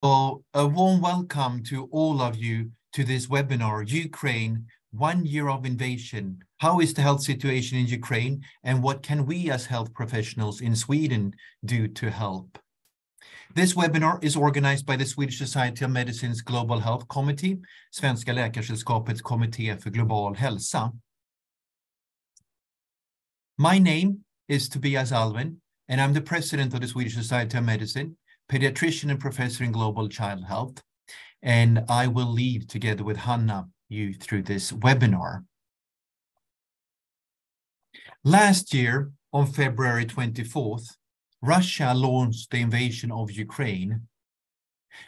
So a warm welcome to all of you to this webinar, Ukraine, 1 year of invasion. How is the health situation in Ukraine and what can we as health professionals in Sweden do to help? This webinar is organized by the Swedish Society of Medicine's Global Health Committee, Svenska Läkaresällskapets kommitté för Global Hälsa. My name is Tobias Alvin, and I'm the president of the Swedish Society of Medicine, pediatrician and professor in global child health, and I will lead together with Hanna you through this webinar. Last year, on February 24th, Russia launched the invasion of Ukraine.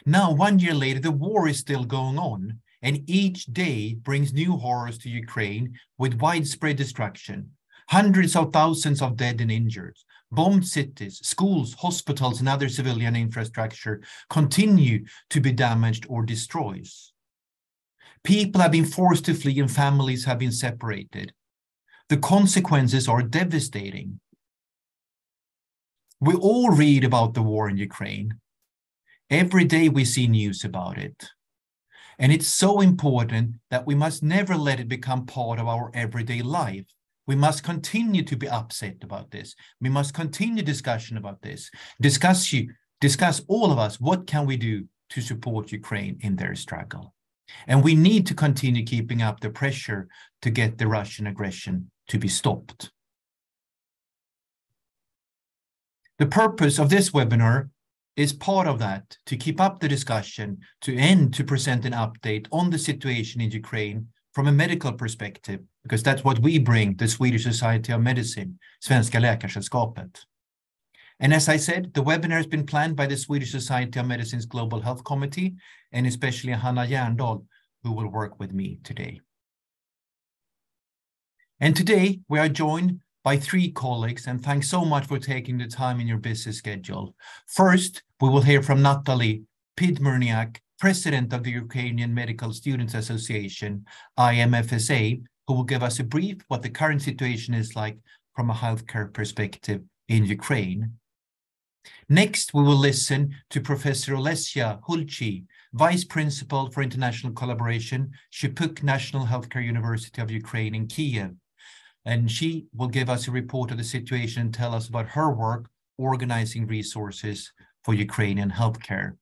Now, 1 year later, the war is still going on, and each day brings new horrors to Ukraine with widespread destruction, hundreds of thousands of dead and injured. Bombed cities, schools, hospitals, and other civilian infrastructure continue to be damaged or destroyed. People have been forced to flee and families have been separated. The consequences are devastating. We all read about the war in Ukraine. Every day we see news about it. And it's so important that we must never let it become part of our everyday life. We must continue to be upset about this. We must continue discussion about this. Discuss all of us, what can we do to support Ukraine in their struggle? And we need to continue keeping up the pressure to get the Russian aggression to be stopped. The purpose of this webinar is part of that, to keep up the discussion, to present an update on the situation in Ukraine from a medical perspective, because that's what we bring, the Swedish Society of Medicine, Svenska Läkaresällskapet. And as I said, the webinar has been planned by the Swedish Society of Medicine's Global Health Committee, and especially Hanna Järndal, who will work with me today. And today we are joined by 3 colleagues, and thanks so much for taking the time in your busy schedule. First, we will hear from Natalie Pidmurniak, President of the Ukrainian Medical Students Association, IMFSA, who will give us a brief what the current situation is like from a healthcare perspective in Ukraine. Next, we will listen to Professor Olesya Hulchiy, Vice Principal for International Collaboration, Shepuk National Healthcare University of Ukraine in Kiev. And she will give us a report of the situation and tell us about her work organizing resources for Ukrainian healthcare.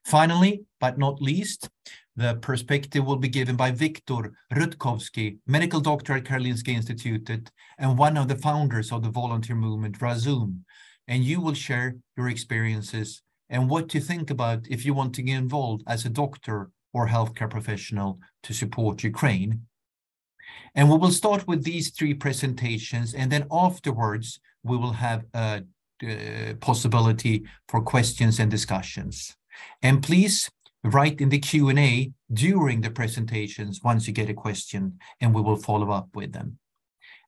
Finally, but not least, the perspective will be given by Viktor Rutkovsky, medical doctor at Karolinska Institutet and one of the founders of the volunteer movement Razum. And you will share your experiences and what you think about if you want to get involved as a doctor or healthcare professional to support Ukraine. And we will start with these 3 presentations, and then afterwards we will have a possibility for questions and discussions. And please write in the Q&A during the presentations once you get a question, and we will follow up with them.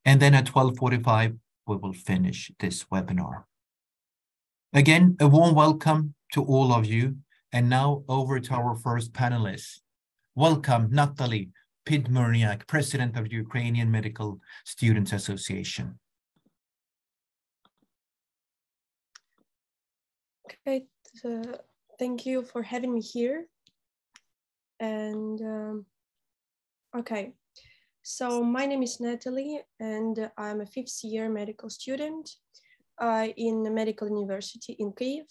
And then at 12:45, we will finish this webinar. Again, a warm welcome to all of you. And now over to our first panelist. Welcome, Natalie Pidmurniak, President of the Ukrainian Medical Students Association. Okay, thank you for having me here. And okay, so my name is Natalie, and I'm a 5th year medical student in the Medical University in Kyiv,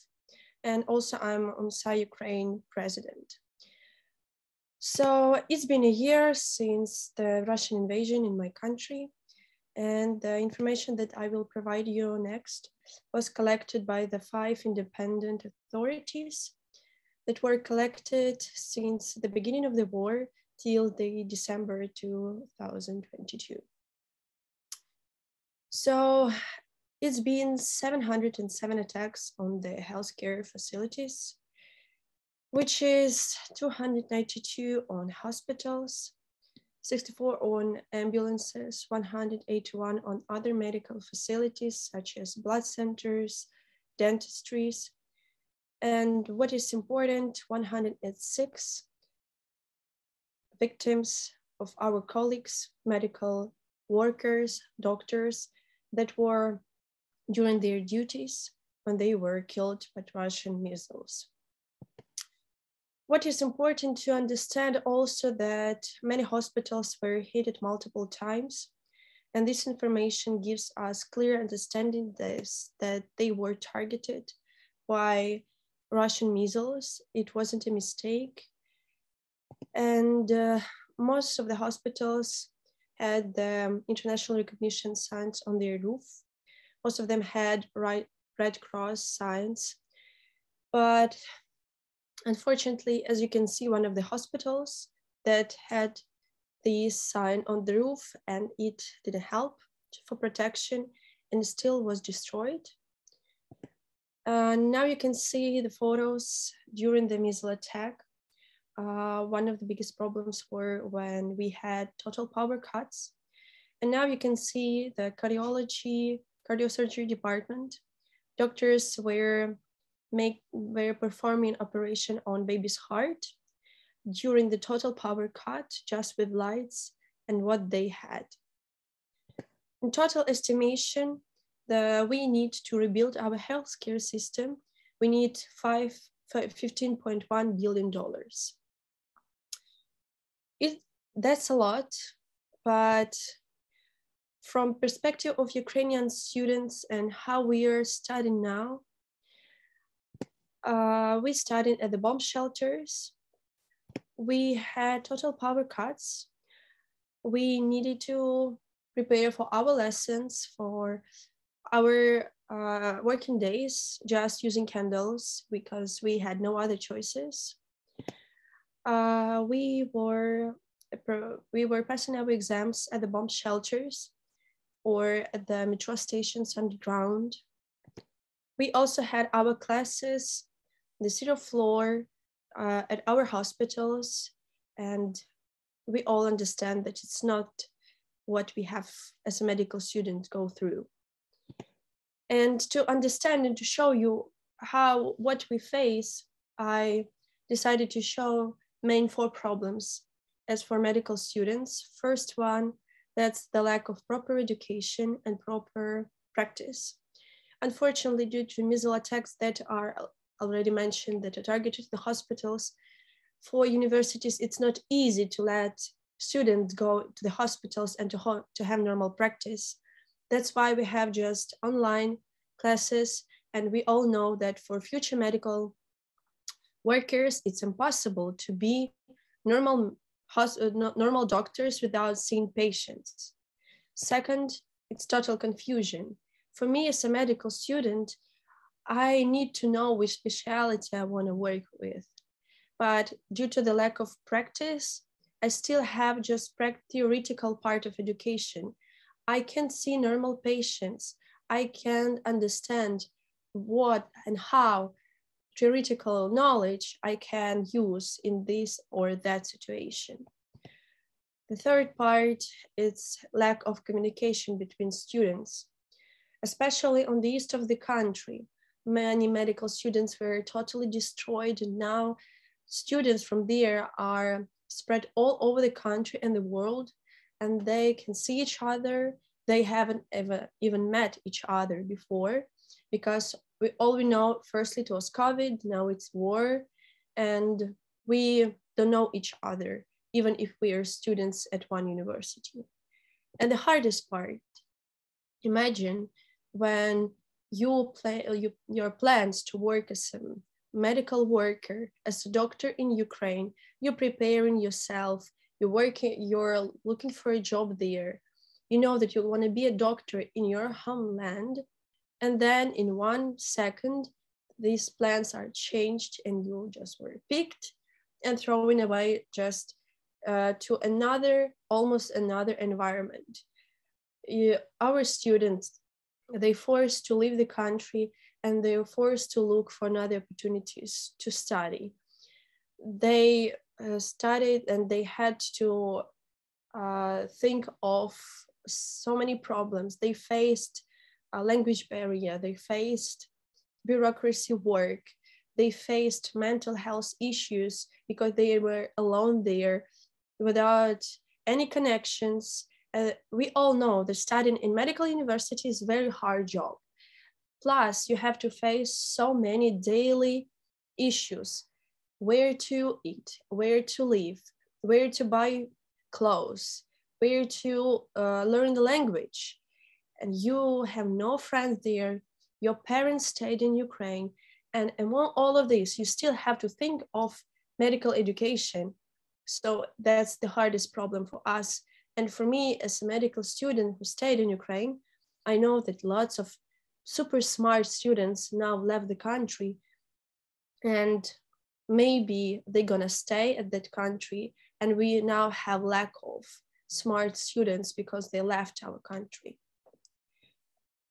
and also I'm OMSA Ukraine president. So it's been a year since the Russian invasion in my country, and the information that I will provide you next was collected by the 5 independent authorities that were collected since the beginning of the war till the December 2022. So it's been 707 attacks on the healthcare facilities, which is 292 on hospitals, 64 on ambulances, 181 on other medical facilities such as blood centers, dentistries, and what is important, 106 victims of our colleagues, medical workers, doctors that were during their duties when they were killed by Russian missiles. What is important to understand also that many hospitals were hit multiple times, and this information gives us clear understanding that they were targeted by Russian missiles. It wasn't a mistake. And most of the hospitals had the international recognition signs on their roof. Most of them had Red Cross signs. But unfortunately, as you can see, one of the hospitals that had this sign on the roof and it didn't help for protection and still was destroyed. Now you can see the photos during the missile attack. One of the biggest problems were when we had total power cuts. And now you can see the cardiosurgery department. Doctors were performing operation on baby's heart during the total power cut, just with lights and what they had. In total estimation, we need to rebuild our healthcare system. We need $15.1 billion. That's a lot, but from perspective of Ukrainian students and how we are studying now, we studied at the bomb shelters. We had total power cuts. We needed to prepare for our lessons, for our working days, just using candles because we had no other choices. We were passing our exams at the bomb shelters or at the metro stations underground. We also had our classes, the 0th floor, at our hospitals, and we all understand that it's not what we have as a medical student go through. And to understand and to show you what we face, I decided to show main 4 problems as for medical students. First one, that's the lack of proper education and proper practice. Unfortunately, due to missile attacks that are already mentioned that are targeted the hospitals, for universities, it's not easy to let students go to the hospitals and to have normal practice. That's why we have just online classes. And we all know that for future medical workers, it's impossible to be normal doctors without seeing patients. Second, it's total confusion. For me as a medical student, I need to know which specialty I want to work with. But due to the lack of practice, I still have just theoretical part of education. I can see normal patients. I can understand what and how theoretical knowledge I can use in this or that situation. The third part is lack of communication between students, especially on the east of the country. Many medical students were totally destroyed, and now students from there are spread all over the country and the world, and they can see each other. They haven't ever even met each other before, because all we know, firstly, it was COVID, now it's war, and we don't know each other, even if we are students at one university. And the hardest part, imagine when your plans to work as a medical worker, as a doctor in Ukraine, you're preparing yourself, you're looking for a job there. You know that you want to be a doctor in your homeland, and then in 1 second, these plans are changed and you just were picked and thrown away just to almost another environment. Our students, they forced to leave the country and they're forced to look for other opportunities to study. They studied and they had to think of so many problems. They faced a language barrier, they faced bureaucracy work, they faced mental health issues because they were alone there without any connections. We all know that studying in medical university is a very hard job. Plus, you have to face so many daily issues. where to eat, where to live, where to buy clothes, where to learn the language. And you have no friends there. Your parents stayed in Ukraine. And among all of this, you still have to think of medical education. So that's the hardest problem for us. And for me, as a medical student who stayed in Ukraine, I know that lots of super smart students now left the country, and maybe they're gonna stay at that country, and we now have lack of smart students because they left our country.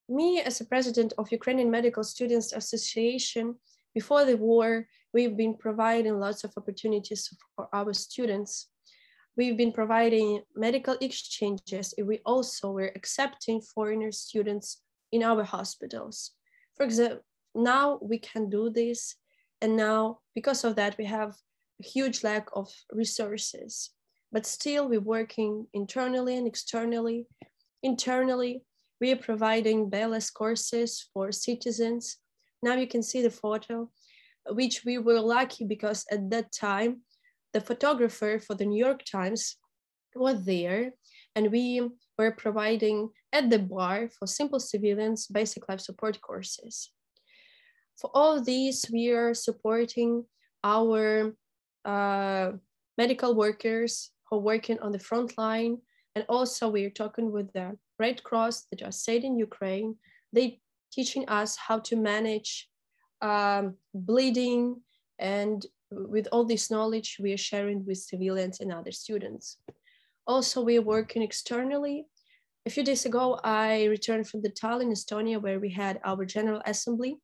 Me, as a president of Ukrainian Medical Students Association, before the war, we've been providing lots of opportunities for our students. We've been providing medical exchanges, and we also were accepting foreigner students in our hospitals. For example, now we can do this, and now because of that, we have a huge lack of resources, but still we're working internally and externally. Internally, we are providing BLS courses for citizens. Now you can see the photo, which we were lucky because at that time, the photographer for the New York Times was there, and we were providing at the bar for simple civilians basic life support courses. For all of these, we are supporting our medical workers who are working on the front line, and also we're talking with the Red Cross that are stayed in Ukraine. They teaching us how to manage bleeding, and with all this knowledge we are sharing with civilians and other students. Also, we are working externally. A few days ago, I returned from the Tallinn, Estonia, where we had our General Assembly.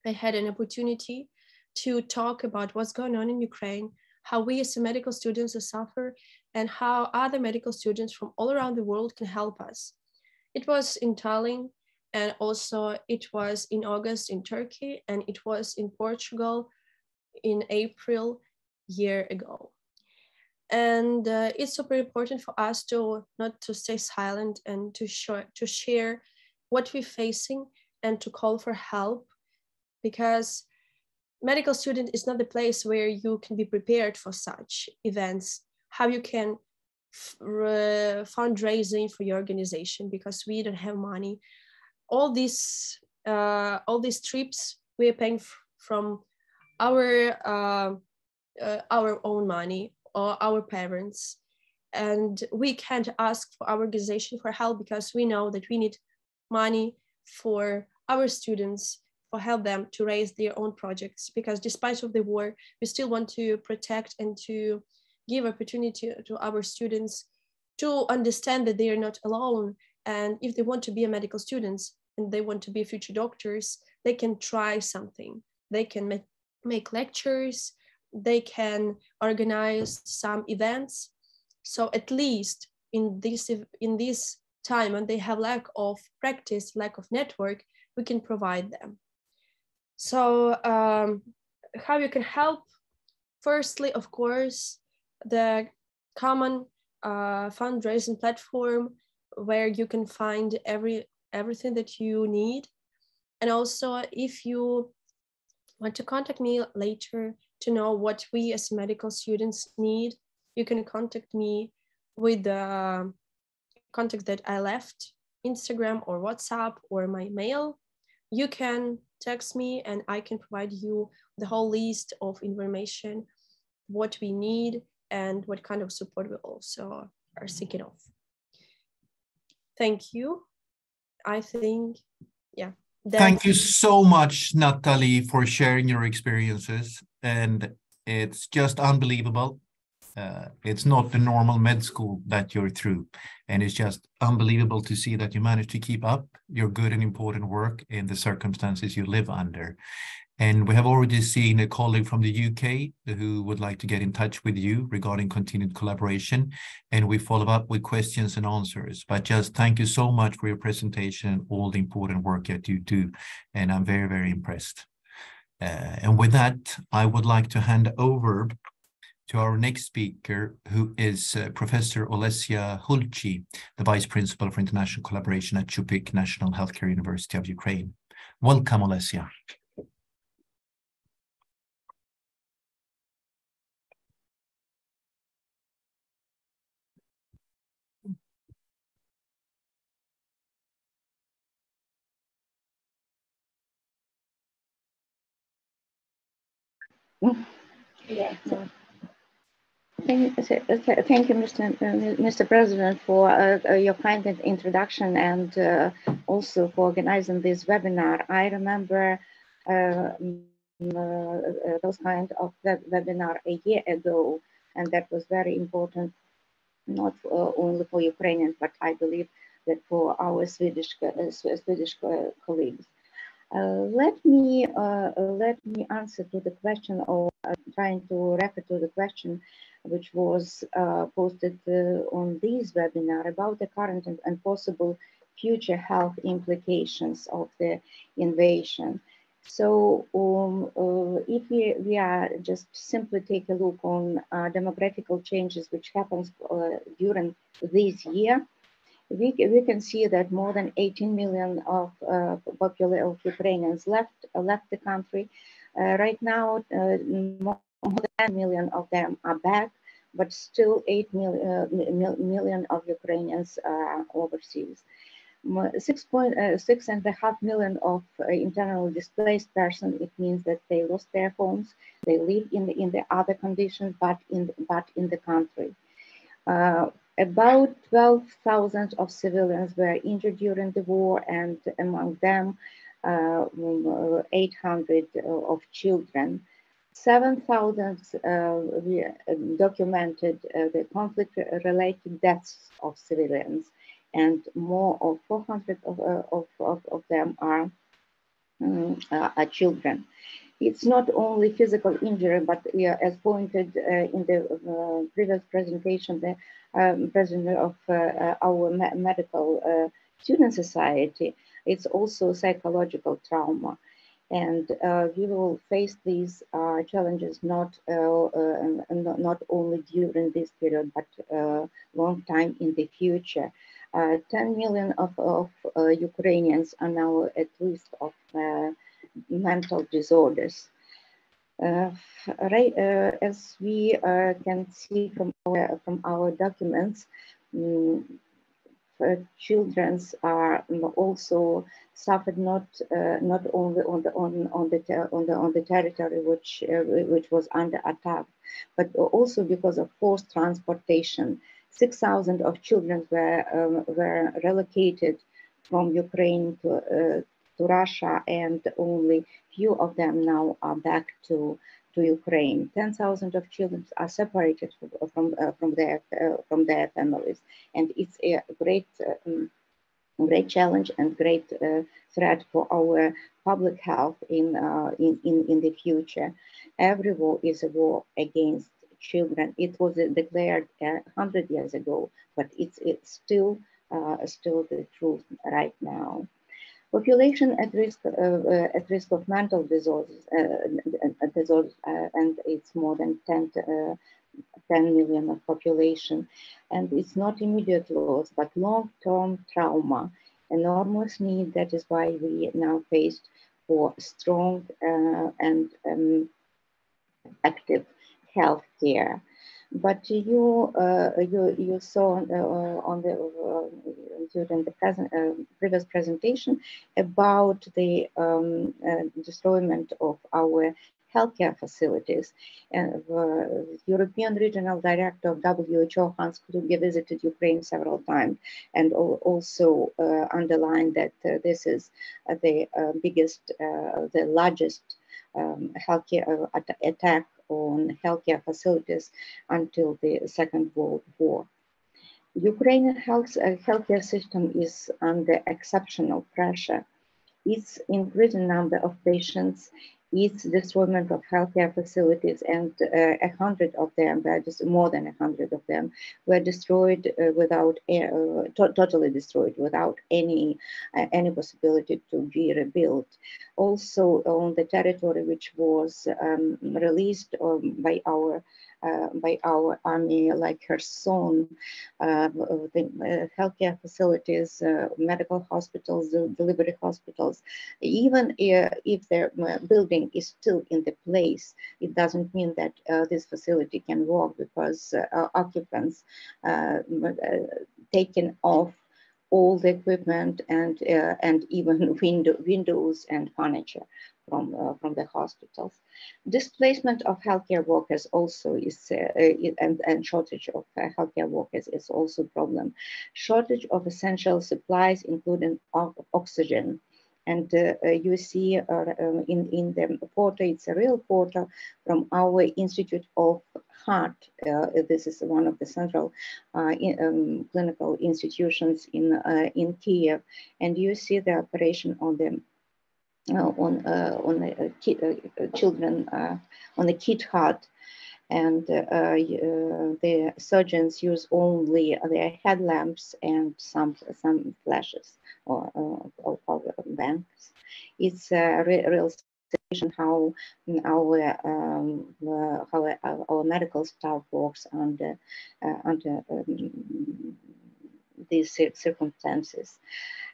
I had an opportunity to talk about what's going on in Ukraine, how we as medical students suffer, and how other medical students from all around the world can help us. It was in Tallinn, and also it was in August in Turkey, and it was in Portugal in April year ago. And it's super important for us to not to stay silent and to share what we're facing and to call for help, because medical student is not the place where you can be prepared for such events, how you can fundraising for your organization, because we don't have money. All these trips we are paying from our own money or our parents, and we can't ask for our organization for help because we know that we need money for our students, for help them to raise their own projects, because despite of the war, we still want to protect and to give opportunity to our students to understand that they are not alone. And if they want to be a medical students and they want to be future doctors, they can try something. They can make lectures, they can organize some events. So at least in this time when they have lack of practice, lack of network, we can provide them. So how you can help? Firstly, of course, the common fundraising platform where you can find everything that you need. And also, if you want to contact me later to know what we as medical students need, you can contact me with the contact that I left, Instagram or WhatsApp or my mail. You can text me and I can provide you the whole list of information, what we need and what kind of support we also are seeking of. Thank you. I think, yeah. Thank you so much, Natalie, for sharing your experiences. And it's just unbelievable. It's not the normal med school that you're through. And it's just unbelievable to see that you managed to keep up your good and important work in the circumstances you live under. And we have already seen a colleague from the UK who would like to get in touch with you regarding continued collaboration. And we follow up with questions and answers. But just thank you so much for your presentation and all the important work that you do. And I'm very, very impressed. And with that, I would like to hand over to our next speaker, who is Professor Olesya Hulchiy, the Vice Principal for International Collaboration at Chupik National Healthcare University of Ukraine. Welcome, Olesya. Yeah. Thank you, Mr. President, for your kind introduction and also for organizing this webinar. I remember those kind of webinar a year ago, and that was very important, not only for Ukrainians, but I believe that for our Swedish colleagues. Let me answer to the question, or trying to refer to the question which was posted on this webinar about the current and possible future health implications of the invasion. So if we are just simply take a look on demographical changes which happens during this year, we can see that more than 18 million of Ukrainians left the country. Right now, more than 10 million of them are back, but still 8 million of Ukrainians are overseas. 6.5 million of internally displaced persons. It means that they lost their homes, they live in the other conditions, but in the country. About 12,000 of civilians were injured during the war, and among them 800 of children. 7,000 documented the conflict-related deaths of civilians, and more of 400 of them are children. It's not only physical injury, but as pointed in the previous presentation, the president of our Medical Student Society, it's also psychological trauma. And we will face these challenges not only during this period, but long time in the future. 10 million of Ukrainians are now at risk of mental disorders. As we can see from our documents, children are also suffered not only on the territory which was under attack, but also because of forced transportation. 6,000 of children were relocated from Ukraine to Russia, and only few of them now are back to Ukraine. 10,000 of children are separated from their families, and it's a great challenge and great threat for our public health in the future. Every war is a war against children. It was declared 100 years ago, but it's still the truth right now. Population at risk of mental disorders, and it's more than 10 million of population, and it's not immediate loss, but long-term trauma, enormous need. That is why we now faced for strong and active health care. But you saw on the during the previous presentation about the destroyment of our healthcare facilities. And the European Regional Director of WHO, Hans Kluge, visited Ukraine several times, and also underlined that this is the biggest, the largest healthcare attack on healthcare facilities until the Second World War. Ukrainian healthcare system is under exceptional pressure. Its increasing number of patients, its destroyment of healthcare facilities, and 100 of them, more than 100 of them, were destroyed without, totally destroyed without any possibility to be rebuilt. Also on the territory which was released by our army, like Kherson, the healthcare facilities, medical hospitals, delivery hospitals, even if their building is still in the place, it doesn't mean that this facility can work, because occupants taken off all the equipment and even windows and furniture. from the hospitals. Displacement of healthcare workers also is, and shortage of healthcare workers is also a problem. Shortage of essential supplies, including oxygen. And you see in the photo, it's a real photo from our Institute of Heart. This is one of the central clinical institutions in Kiev. And you see the operation on the children, on the kid heart. And the surgeons use only their headlamps and some flashes or power banks. It's a real situation how our medical staff works under these circumstances.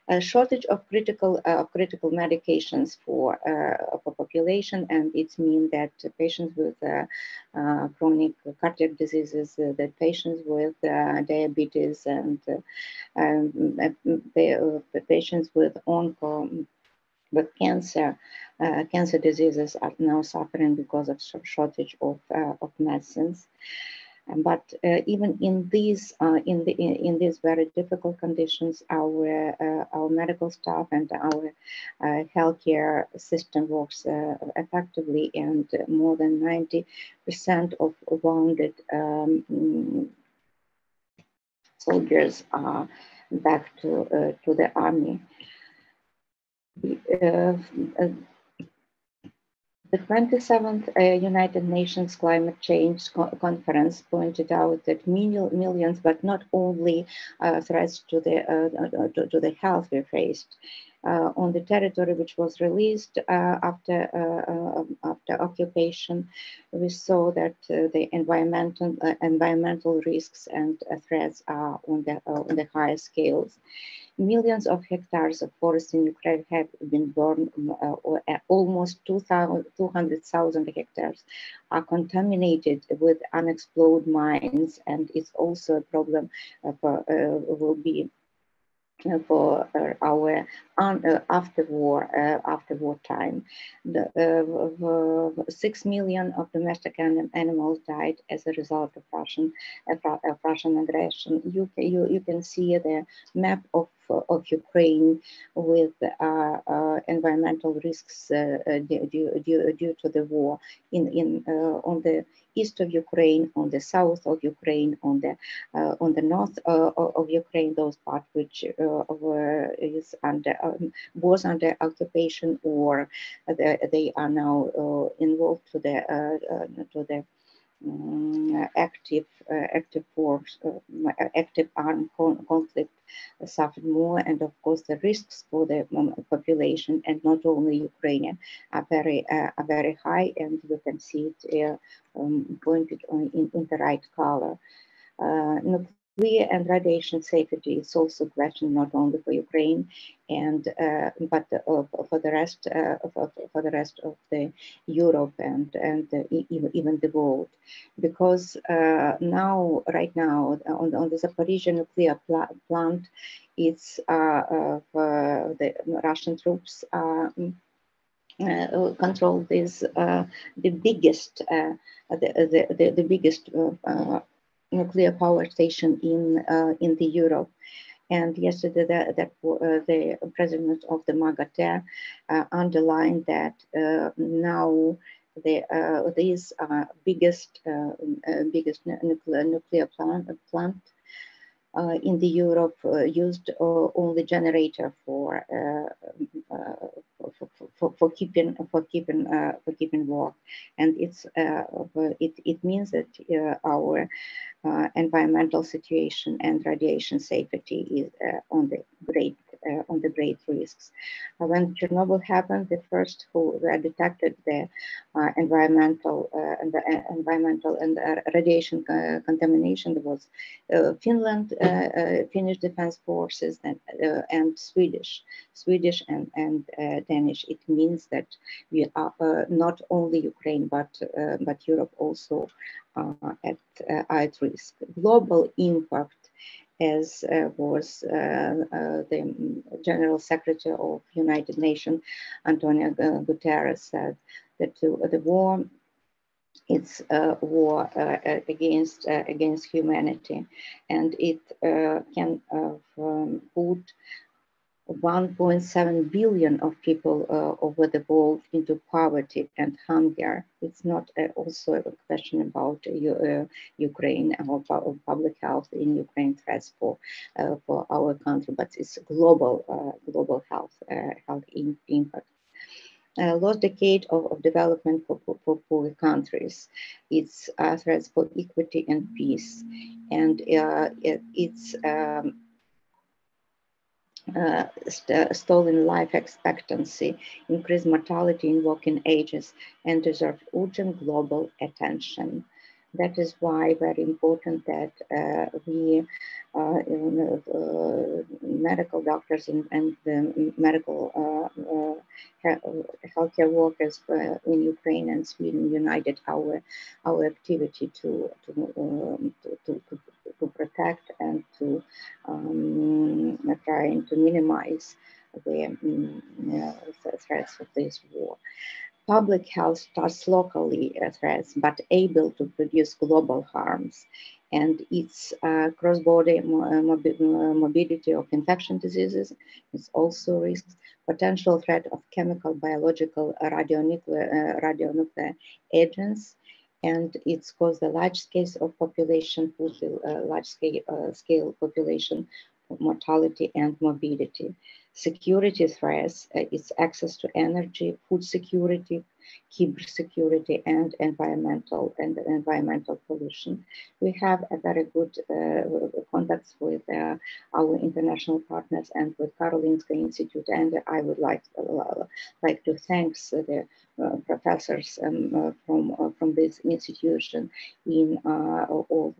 A shortage of critical medications for population, and it means that patients with chronic cardiac diseases, that patients with diabetes, and the patients with cancer diseases are now suffering because of shortage of medicines. But even in these very difficult conditions, our medical staff and our healthcare system works effectively, and more than 90% of wounded soldiers are back to the army. The 27th United Nations Climate Change Conference pointed out that millions, but not only threats to the health we faced. On the territory which was released after occupation, we saw that the environmental risks and threats are on the highest scales. Millions of hectares of forest in Ukraine have been burned, almost 200,000 hectares are contaminated with unexploded mines, and it's also a problem will be for our after war time. 6 million of domestic animals died as a result of Russian aggression. You can see the map of Ukraine with environmental risks due to the war on the east of Ukraine, on the south of Ukraine, on the north of Ukraine, those parts which was under occupation, or they are now involved to the active armed conflict suffered more, and of course the risks for the population, and not only Ukrainian, are very high, and you can see it pointed in the right color. Nuclear and radiation safety is also a question not only for Ukraine, and but for the rest of the Europe and even the world, because right now on the Zaporizhzhia nuclear plant, it's the Russian troops control this the biggest nuclear power station in the Europe. And yesterday, the president of the MAGATE underlined that now this biggest nuclear plant in the Europe used only generator for keeping work, and it means that our environmental situation and radiation safety is on the great risks. When Chernobyl happened, the first who detected the environmental and radiation contamination was Finland, Finnish Defense Forces, and Swedish and Danish. It means that we are not only Ukraine but Europe also at risk. Global impact as was the General Secretary of United Nations, Antonio Guterres, said that the war, it's a war against humanity, and it can put 1.7 billion of people over the world into poverty and hunger. It's not also a question about Ukraine or public health in Ukraine threats for our country, but it's global health impact. Lost decade of development for poor countries. It's threats for equity and peace, and it's stolen life expectancy, increased mortality in working ages, and deserve urgent global attention. That is why very important that we, medical doctors and the medical healthcare workers in Ukraine and Sweden united our activity to protect and to trying to minimize the threats of this war. Public health starts locally threats, but able to produce global harms. And its cross-border mobility of infection diseases is also risks, potential threat of chemical, biological, radionuclear agents, and it's caused a large scale of population, large scale population mortality and morbidity. Security threats, it's access to energy, food security, cyber security, and environmental pollution. We have a very good contacts with our international partners and with Karolinska Institutet, and I would like to thank the professors from this institution in all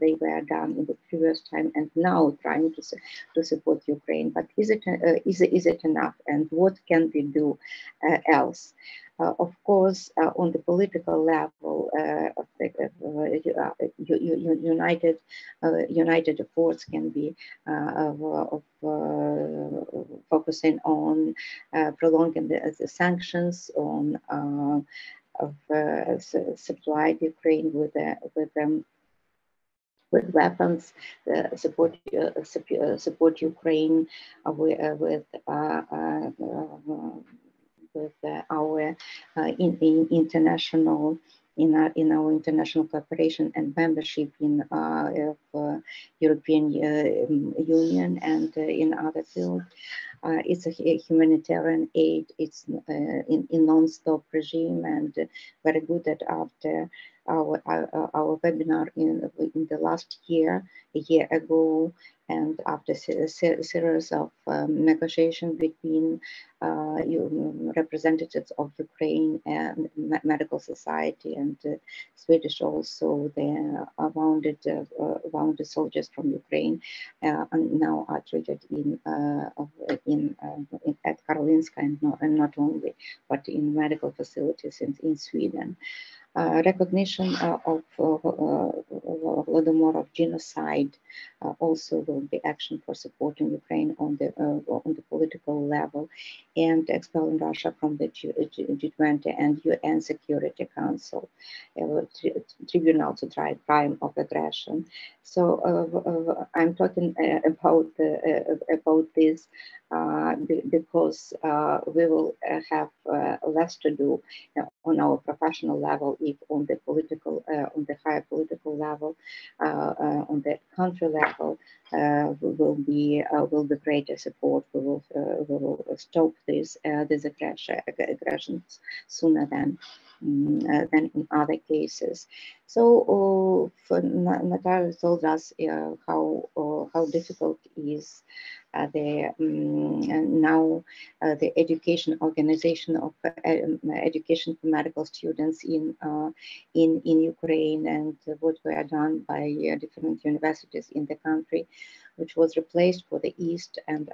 they were done in the previous time and now trying to support Ukraine. But is it enough? And what can we do else? Of course, on the political level, united efforts can be focusing on prolonging the sanctions, on supply Ukraine with weapons, support Ukraine with our international in our international cooperation and membership in European Union and in other fields. It's a humanitarian aid. It's in non-stop regime, and very good that after our webinar in the last year, a year ago, and after a series of negotiations between representatives of Ukraine and medical society and Swedish also, the wounded soldiers from Ukraine and now are treated at Karolinska and not only, but in medical facilities in Sweden. Recognition of Holodomor of genocide also will be action for supporting Ukraine on the political level, and expelling Russia from the G20 and UN Security Council tribunal to try crime of aggression. So I'm talking about this because we will have less to do on our professional level if on the political, on the higher political level, on the country level, will be greater support. We will stop these aggressions sooner than in other cases. So Natalie told us how difficult is now the education organization of education for medical students in Ukraine, and what were done by different universities in the country, which was replaced for the east and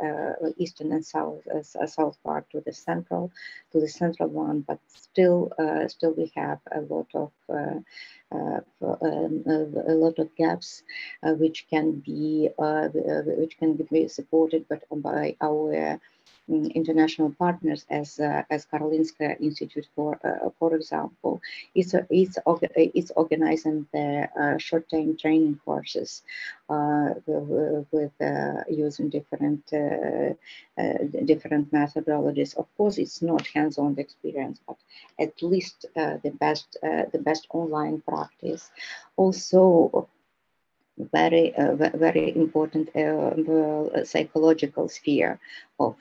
eastern and south part to the central one, but still we have a lot of a lot of gaps which can be supported, but by our international partners as Karolinska Institute, for example. It's organizing the short-term training courses with using different methodologies. Of course, it's not hands-on experience, but at least the best online practice. Also, very important psychological sphere of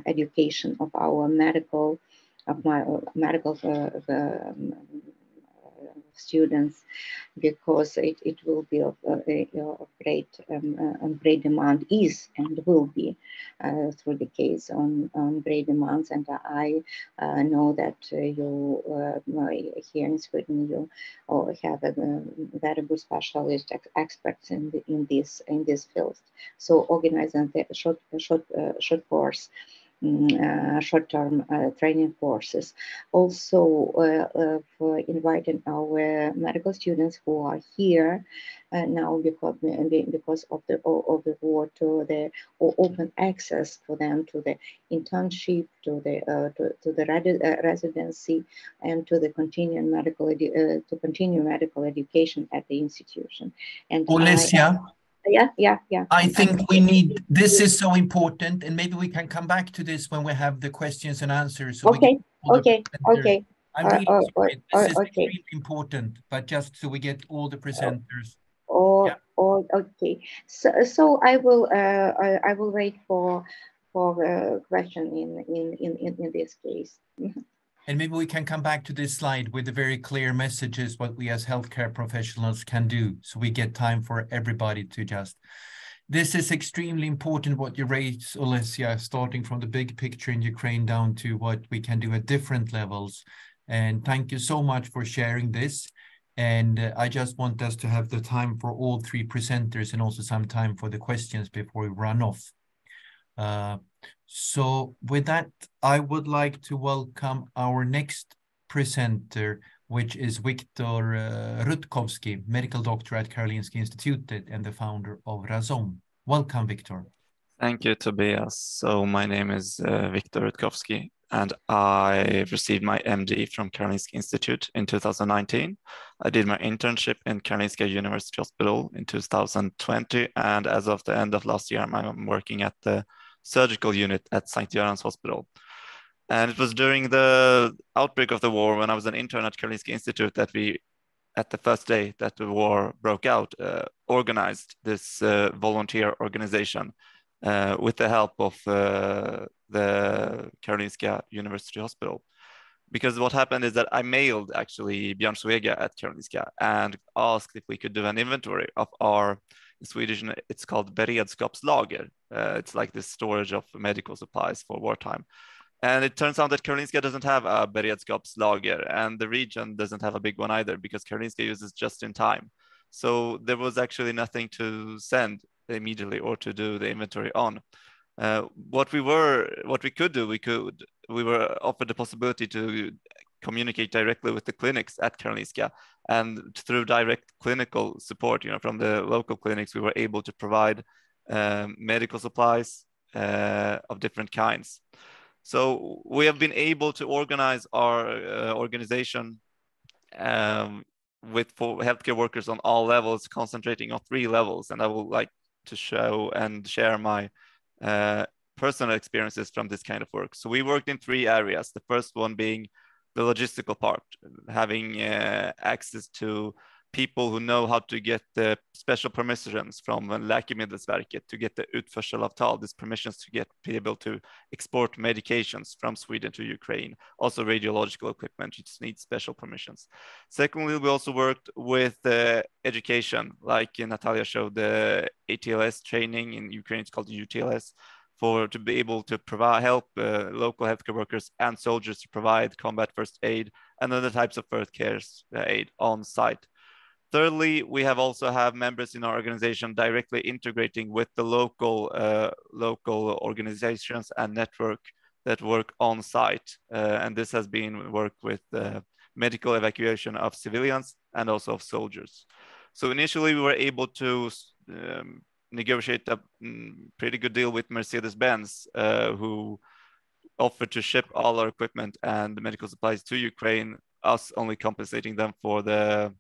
education of our medical students, because it will be of great demand, is and will be through the case on great demands. And I know that you here in Sweden you have a very good specialist experts in this field. So organizing the short course, short-term training courses. Also for inviting our medical students who are here now because of the war, to the open access for them to the internship, to the residency, and to the continue medical education at the institution. And Olesya, yeah. I think we need, this is so important, and maybe we can come back to this when we have the questions and answers. So okay. I'm really sorry. This is extremely important, but just so we get all the presenters. Okay. So I will wait for a question in this case. And maybe we can come back to this slide with the very clear messages, what we as healthcare professionals can do, so we get time for everybody to just. This is extremely important what you raise, Olesya, starting from the big picture in Ukraine down to what we can do at different levels. And thank you so much for sharing this. And I just want us to have the time for all three presenters and also some time for the questions before we run off. So with that, I would like to welcome our next presenter, which is Viktor Rutkowski, medical doctor at Karolinska Institutet and the founder of Razom. Welcome, Viktor. Thank you, Tobias. So my name is Viktor Rutkowski, and I received my MD from Karolinska Institute in 2019. I did my internship in Karolinska University Hospital in 2020, and as of the end of last year, I'm working at the surgical unit at St. Göran's Hospital. And it was during the outbreak of the war, when I was an intern at Karolinska Institute, that we, at the first day that the war broke out, organized this volunteer organization with the help of the Karolinska University Hospital. Because what happened is that I mailed actually Björn Swega at Karolinska and asked if we could do an inventory of our, in Swedish, it's called beredskapslager. It's like this storage of medical supplies for wartime. And it turns out that Karolinska doesn't have a beredskapslager, and the region doesn't have a big one either, because Karolinska uses just in time. So there was actually nothing to send immediately or to do the inventory on. What we could do, we were offered the possibility to communicate directly with the clinics at Karolinska, and through direct clinical support, from the local clinics, we were able to provide medical supplies of different kinds. So we have been able to organize our organization with healthcare workers on all levels, concentrating on 3 levels, and I would like to show and share my personal experiences from this kind of work. So we worked in 3 areas. The first one being the logistical part, having access to people who know how to get the special permissions from Läkemedelsverket to get the utförselavtal, these permissions to be able to export medications from Sweden to Ukraine. Also radiological equipment, you just need special permissions. Secondly, we also worked with education, like Natalia showed the ATLS training. In Ukraine, it's called UTLS, to be able to help local healthcare workers and soldiers to provide combat first aid and other types of first care aid on site. Thirdly, we also have members in our organization directly integrating with the local organizations and network that work on site. And this has been work with medical evacuation of civilians and also of soldiers. So initially we were able to negotiate a pretty good deal with Mercedes-Benz, who offered to ship all our equipment and the medical supplies to Ukraine, us only compensating them for the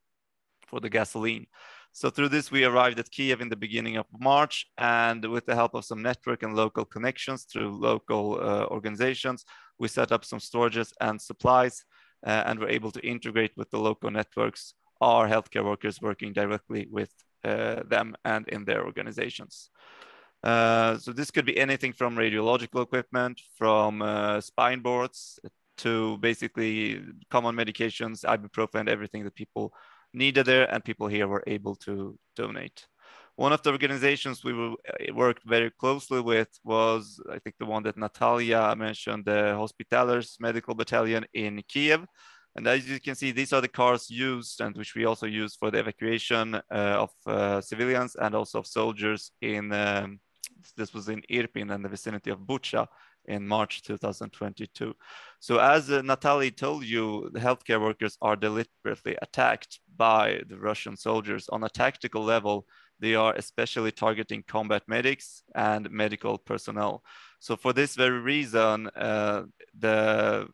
gasoline. So through this, we arrived at Kiev in the beginning of March, and with the help of some network and local connections through local organizations, we set up some storages and supplies, and were able to integrate with the local networks, our healthcare workers working directly with them and in their organizations. So this could be anything from radiological equipment, from spine boards, to basically common medications, ibuprofen, everything that people needed there, and people here were able to donate. One of the organizations we worked very closely with was, I think, the one that Natalia mentioned, the Hospitalers Medical Battalion in Kiev. And as you can see, these are the cars used, and which we also use for the evacuation of civilians and also of soldiers in, this was in Irpin and the vicinity of Bucha in March 2022. So as Natalie told you, the healthcare workers are deliberately attacked by the Russian soldiers. On a tactical level, they are especially targeting combat medics and medical personnel. So for this very reason, the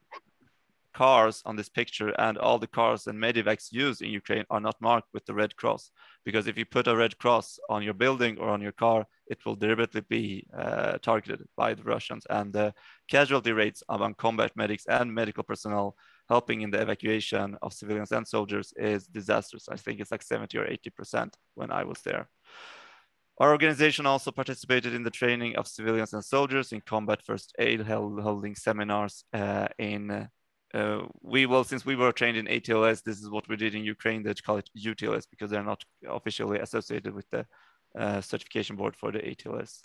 cars on this picture and all the cars and medivacs used in Ukraine are not marked with the red cross, because if you put a red cross on your building or on your car, it will deliberately be targeted by the Russians. And the casualty rates among combat medics and medical personnel helping in the evacuation of civilians and soldiers is disastrous. I think it's like 70 or 80% when I was there. Our organization also participated in the training of civilians and soldiers in combat first aid, holding seminars since we were trained in ATLS, this is what we did in Ukraine. They call it UTLS because they're not officially associated with the certification board for the ATLS.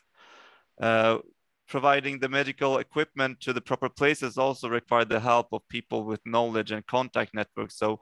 Providing the medical equipment to the proper places also required the help of people with knowledge and contact networks. So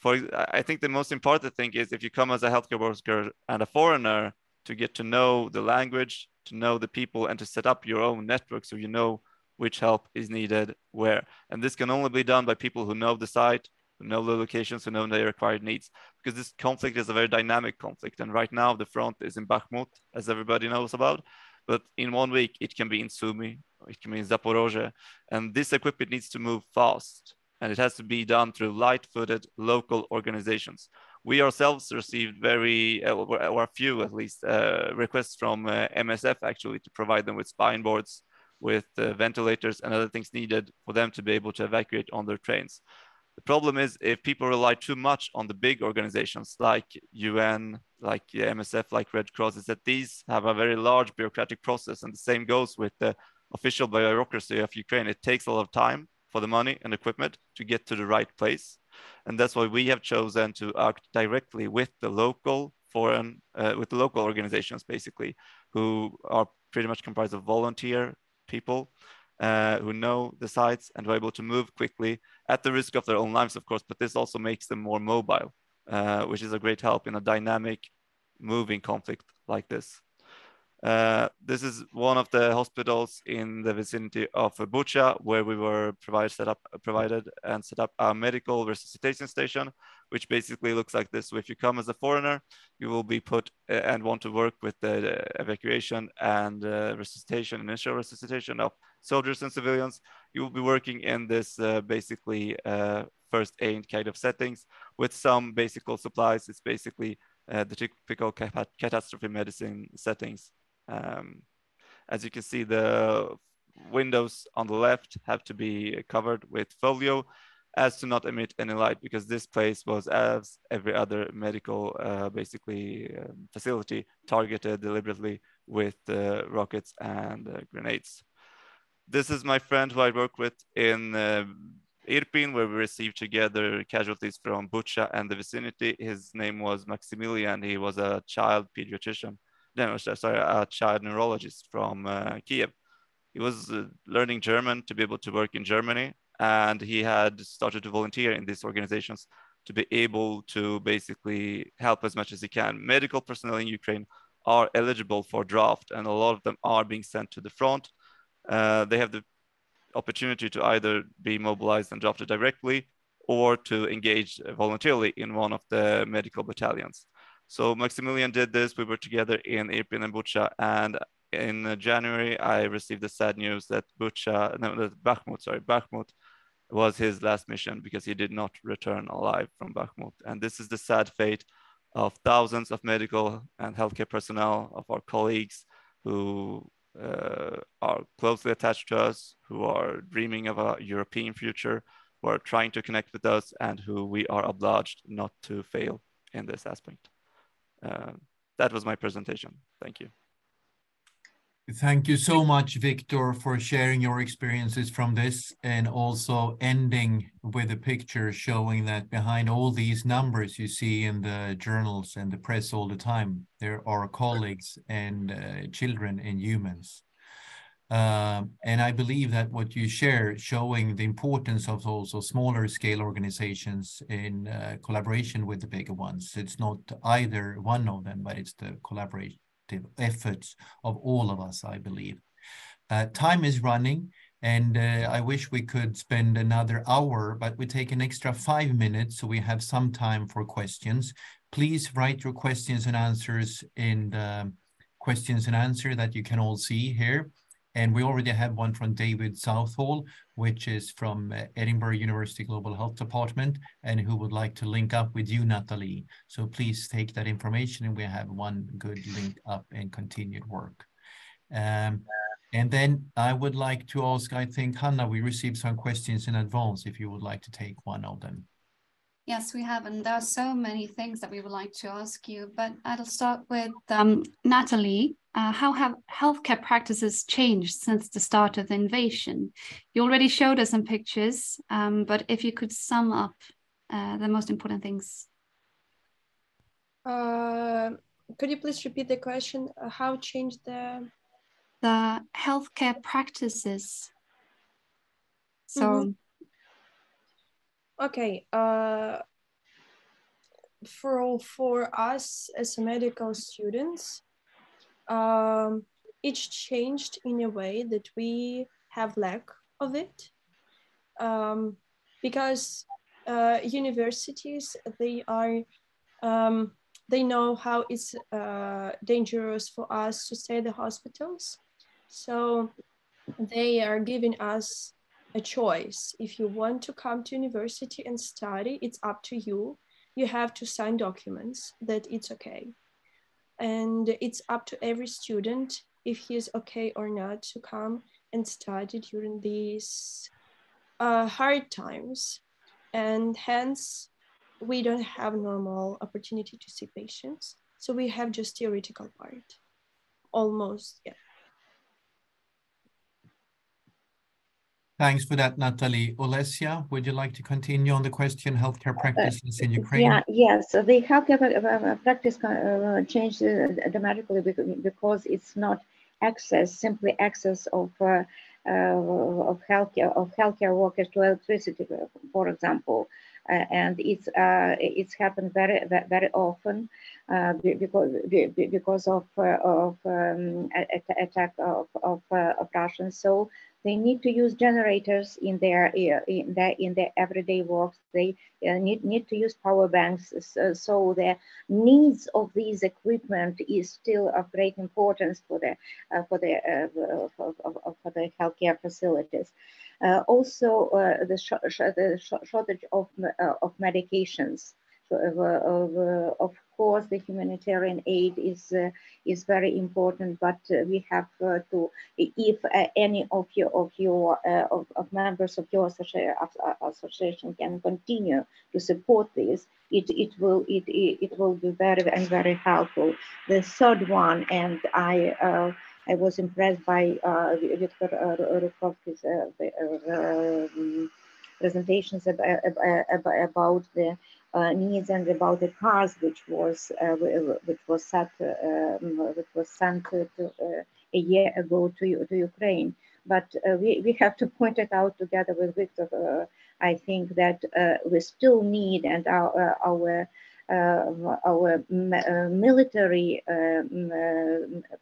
I think the most important thing is, if you come as a healthcare worker and a foreigner, to get to know the language, to know the people, and to set up your own network so you know which help is needed where. And this can only be done by people who know the site, who know the locations, who know their required needs, because this conflict is a very dynamic conflict. And right now the front is in Bakhmut, as everybody knows about, but in 1 week it can be in Sumy, it can be in Zaporozhye, and this equipment needs to move fast, and it has to be done through light-footed local organizations. We ourselves received or a few at least, requests from MSF actually to provide them with spine boards, with ventilators and other things needed for them to be able to evacuate on their trains. The problem is, if people rely too much on the big organizations like UN, like MSF, like Red Cross, is that these have a very large bureaucratic process, and the same goes with the official bureaucracy of Ukraine. It takes a lot of time for the money and equipment to get to the right place. And that's why we have chosen to act directly with the local with the local organizations, basically, who are pretty much comprised of volunteer people who know the sites and who are able to move quickly at the risk of their own lives, of course, but this also makes them more mobile, which is a great help in a dynamic moving conflict like this. This is one of the hospitals in the vicinity of Bucha, where we were provided and set up a medical resuscitation station, which basically looks like this. So if you come as a foreigner, you will be put and want to work with the evacuation and initial resuscitation of soldiers and civilians. You will be working in this basically first aid kind of settings with some basic supplies. It's basically the typical catastrophe medicine settings. As you can see, the windows on the left have to be covered with folio as to not emit any light, because this place was, as every other medical facility, targeted deliberately with rockets and grenades. This is my friend who I work with in Irpin, where we received together casualties from Bucha and the vicinity. His name was Maximilian. He was a child pediatrician. No, sorry, a child neurologist from Kiev. He was learning German to be able to work in Germany, and he had started to volunteer in these organizations to be able to basically help as much as he can. Medical personnel in Ukraine are eligible for draft, and a lot of them are being sent to the front. They have the opportunity to either be mobilized and drafted directly or to engage voluntarily in one of the medical battalions. So Maximilian did this. We were together in Irpin and Bucha, and in January, I received the sad news that Bakhmut was his last mission because he did not return alive from Bakhmut. And this is the sad fate of thousands of medical and healthcare personnel, of our colleagues who are closely attached to us, who are dreaming of a European future, who are trying to connect with us, and who we are obliged not to fail in this aspect. That was my presentation. Thank you. Thank you so much, Victor, for sharing your experiences from this, and also ending with a picture showing that behind all these numbers you see in the journals and the press all the time, there are colleagues and children and humans. And I believe that what you share, showing the importance of also smaller scale organizations in collaboration with the bigger ones. It's not either one of them, but it's the collaboration efforts of all of us, I believe. Time is running, and I wish we could spend another hour, but we take an extra 5 minutes so we have some time for questions. Please write your questions and answers in the questions and answer that you can all see here. And we already have one from David Southall, which is from Edinburgh University Global Health Department, and who would like to link up with you, Natalie. So please take that information, and we have one good link up and continued work. And then I would like to ask, I think, Hanna, we received some questions in advance, if you would like to take one of them. Yes, we have, and there are so many things that we would like to ask you, but I'll start with Natalie. How have healthcare practices changed since the start of the invasion? You already showed us some pictures, but if you could sum up the most important things. Could you please repeat the question? How changed the healthcare practices? So, okay. For us as medical students, it's changed in a way that we have lack of it, because universities, they know how it's dangerous for us to stay at the hospitals, so they are giving us a choice. If you want to come to university and study, it's up to you. You have to sign documents that it's okay. And it's up to every student if he is okay or not to come and study during these hard times. And hence, we don't have normal opportunity to see patients. So we have just theoretical part, almost, yeah. Thanks for that, Natalie. Olesya, would you like to continue on the question, healthcare practices in Ukraine? Yes. So the healthcare practice changed dramatically because it's not simply access of healthcare workers to electricity, for example, and it's happened very often because of attack of Russians. So they need to use generators in their everyday works. They need to use power banks. So the needs of these equipment is still of great importance for the healthcare facilities. Also, the shortage of medications. Of course, the humanitarian aid is very important, but we have to, if any of members of your association can continue to support this, it will be very helpful. The third one, and I was impressed by Victor Rutkowski's presentations about the needs and about the cars which was sent a year ago to Ukraine. But we have to point it out together with Victor. I think that we still need, and our our military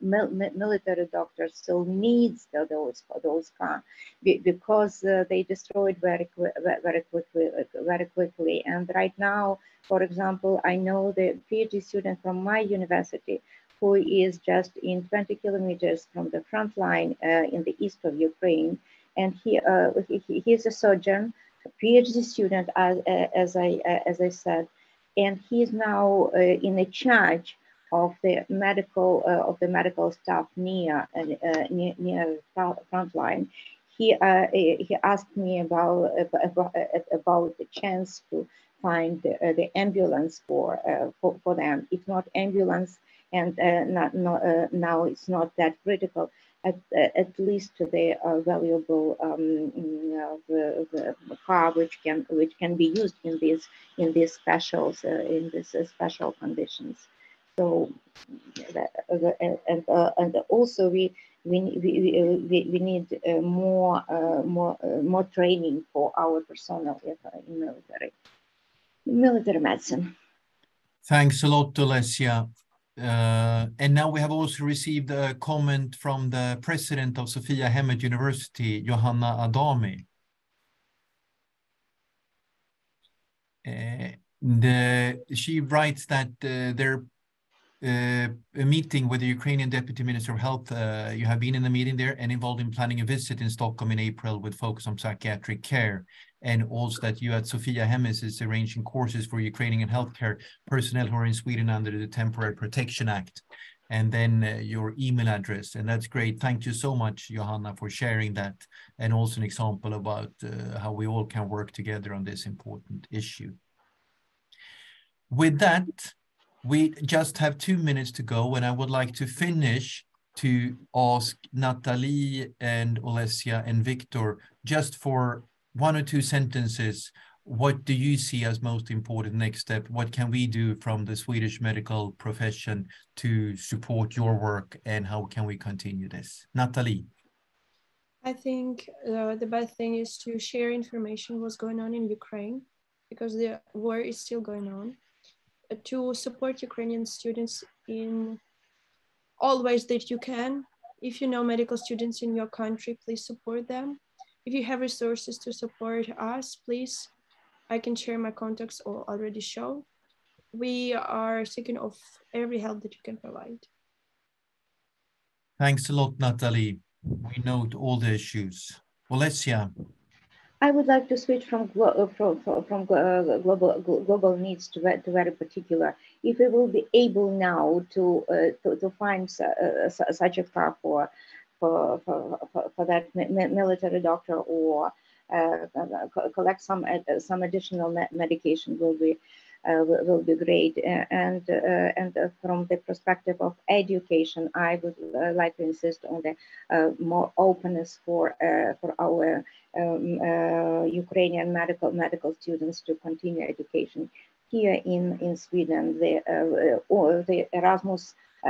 military doctors still needs those cars because they destroyed very quickly. And right now, for example, I know the PhD student from my university who is just in 20 kilometers from the front line in the east of Ukraine, and he is a surgeon, a PhD student, as I said, and he is now in a charge of the medical staff near front line. He asked me about the chance to find the ambulance for them. If not ambulance, and now it's not that critical, at least the valuable the car which can be used in these special conditions. So and also we need more training for our personnel in military medicine. Thanks a lot, Olesya. And now we have also received a comment from the president of Sofia Hemmet University, Johanna Adami. She writes that a meeting with the Ukrainian Deputy Minister of Health, you have been in the meeting there and involved in planning a visit in Stockholm in April with focus on psychiatric care, and also that you at Sofia Hemmet is arranging courses for Ukrainian healthcare personnel who are in Sweden under the Temporary Protection Act, and then your email address. And that's great. Thank you so much, Johanna, for sharing that, and also an example about how we all can work together on this important issue. With that, we just have 2 minutes to go, and I would like to finish to ask Natalie and Olesya and Victor, just for 1 or 2 sentences, what do you see as most important next step? What can we do from the Swedish medical profession to support your work, and how can we continue this? Natalie. I think the best thing is to share information what's going on in Ukraine, because the war is still going on. To support Ukrainian students in all ways that you can. If you know medical students in your country, please support them. If you have resources to support us, please, I can share my contacts or already show. We are seeking of every help that you can provide. Thanks a lot, Natalie. We note all the issues. Olesya. I would like to switch from global needs to very particular. If we will be able now to find such a car for that military doctor, or collect some additional medication, will be great. And from the perspective of education, I would like to insist on the more openness for our Ukrainian medical students to continue education here in Sweden. The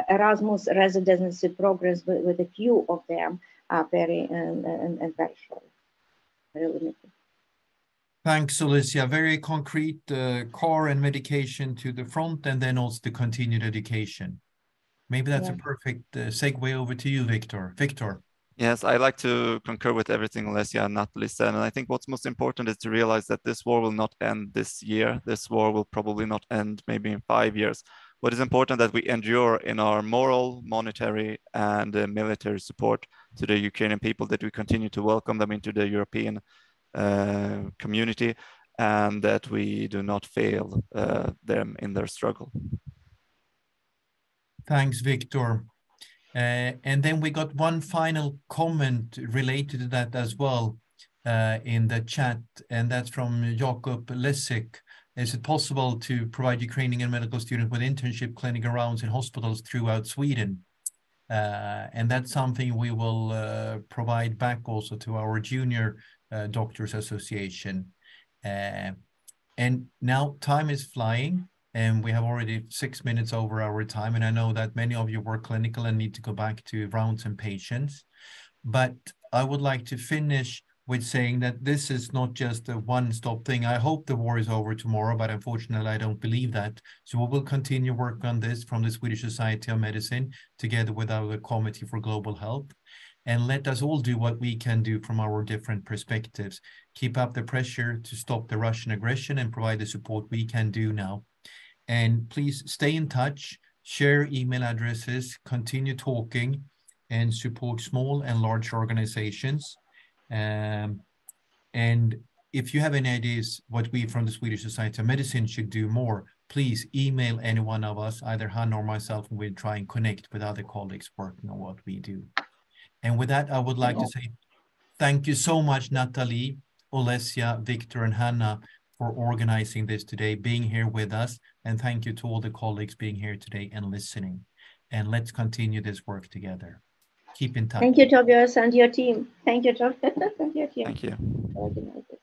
Erasmus residency programs with a few of them are very very short, very limited. Thanks, Olesya. Very concrete, car and medication to the front, and then also the continued education. Maybe that's a perfect segue over to you, Victor. Victor. Yes, I like to concur with everything Olesya and Natalie said. And I think what's most important is to realize that this war will not end this year. This war will probably not end maybe in 5 years. What is important that we endure in our moral, monetary, and military support to the Ukrainian people, that we continue to welcome them into the European community, and that we do not fail them in their struggle. Thanks, Victor. And then we got one final comment related to that as well in the chat, and that's from Jakob Lesik. Is it possible to provide Ukrainian medical students with internship clinical rounds in hospitals throughout Sweden? And that's something we will provide back also to our junior Doctors Association. And now time is flying, and we have already 6 minutes over our time. And I know that many of you work clinical and need to go back to rounds and patients. But I would like to finish with saying that this is not just a one-stop thing. I hope the war is over tomorrow, but unfortunately, I don't believe that. So we will continue work on this from the Swedish Society of Medicine, together with our Committee for Global Health. And let us all do what we can do from our different perspectives. Keep up the pressure to stop the Russian aggression and provide the support we can do now. And please stay in touch, share email addresses, continue talking, and support small and large organizations. And if you have any ideas what we from the Swedish Society of Medicine should do more, please email any one of us, either Hanna or myself, and we'll try and connect with other colleagues working on what we do. And with that, I would like to say thank you so much, Natalie, Olesya, Victor, and Hanna, for organizing this today, being here with us. And thank you to all the colleagues being here today and listening. And let's continue this work together. Keep in touch. Thank you, Tobias, and your team. Thank you, Tobias, and your team. Thank you. Organizers.